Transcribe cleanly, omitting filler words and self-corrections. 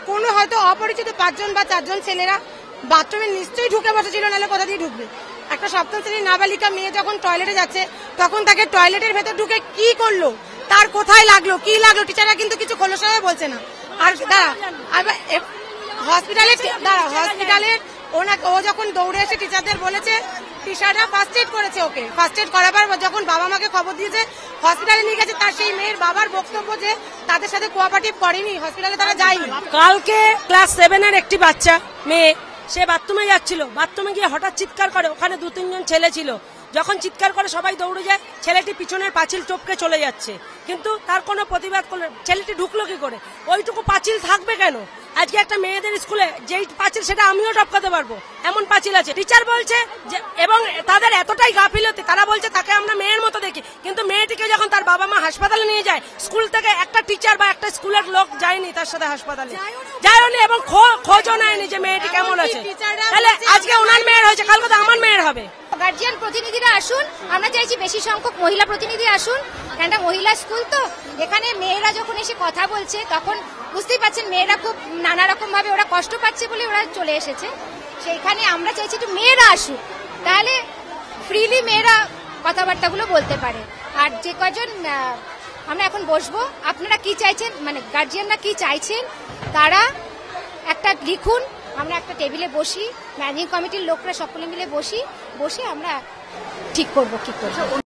কোনো হয়তো অপরিচিত 5 জন বা 4 জন ছেলেরা বাথরুমে নিশ্চয়ই ঢুকে বসেছিল, নাহলে কোথা দিয়ে ঢুকবে। একটা সপ্তম শ্রেণীর নাবালিকা মেয়ে যখন টয়লেটে যাচ্ছে তখন তাকে টয়লেটের ভেতর ঢুকে কি করলো, তার কোথায় লাগলো, কি লাগলো, টিচাররা কিন্তু কিছু খোলসভাবে বলছে না। আর হসপিটালের ও যখন দৌড়ে এসে টিচারদের বলেছে, টিচাররা ফার্স্ট এড করেছে ওকে। ফার্স্ট এড করাবার যখন বাবা মাকে খবর দিয়েছে, হসপিটালে নিয়ে গেছে, তার সেই মেয়ের বাবার বক্তব্য যে তাদের সাথে কোঅপারেটিভ করেনি, হসপিটালে তারা যায়নি। কালকে ক্লাস 7 এর একটি বাচ্চা মেয়ে, সে বাথরুমে যাচ্ছিল, বাথরুমে গিয়ে হঠাৎ চিৎকার করে, ওখানে 2-3 জন ছেলে ছিল, যখন চিৎকার করে সবাই দৌড়ে যায়, ছেলেটি পিছনের পাঁচিল টপকে চলে যাচ্ছে, কিন্তু তার কোনো প্রতিবাদ করলো। ছেলেটি ঢুকলো কি করে? ওইটুকু পাঁচিল থাকবে কেন? আজকে একটা মেয়েদের স্কুলে যেই পাঁচিল সেটা আমিও টপকাতে পারবো, এমন পাঁচিল আছে। টিচার বলছে যে, এবং তাদের এতটাই গাফিলতি, তারা বলছে তাকে আমরা মেয়ের মতো দেখি, কিন্তু মেয়েটিকে যখন তার বাবা মা হাসপাতালে নিয়ে যায়, স্কুল থেকে একটা টিচার বা একটা স্কুলের লোক যায়নি তার সাথে হাসপাতালে, যায়নি এবং খোঁজও নেয়নি যে মেয়েটি কেমন আছে। তাহলে আজকে ওনার মেয়ের হয়েছে, কালকে তো আমার মেয়ের হবে। গার্জিয়ান প্রতিনিধিরা আসুন, আমরা চাইছি বেশি সংখ্যক মহিলা প্রতিনিধি আসুন, কারণ এটা মহিলা স্কুল, তো এখানে মেয়েরা যখন এসে কথা বলছে তখন বুঝতেই পারছেন মেয়েরা খুব নানা রকম ভাবে ওরা কষ্ট পাচ্ছে বলে ওরা চলে এসেছে। সেইখানে আমরা চাইছি একটু মেয়েরা আসুক, তাহলে ফ্রিলি মেয়েরা কথাবার্তাগুলো বলতে পারে। আর যে কজন আমরা এখন বসবো, আপনারা কি চাইছেন, মানে গার্জিয়ানরা কি চাইছেন তারা একটা লিখুন, আমরা একটা টেবিলে বসি, ম্যানেজিং কমিটির লোকরা সকলে মিলে বসে আমরা ঠিক করবো কি করবো।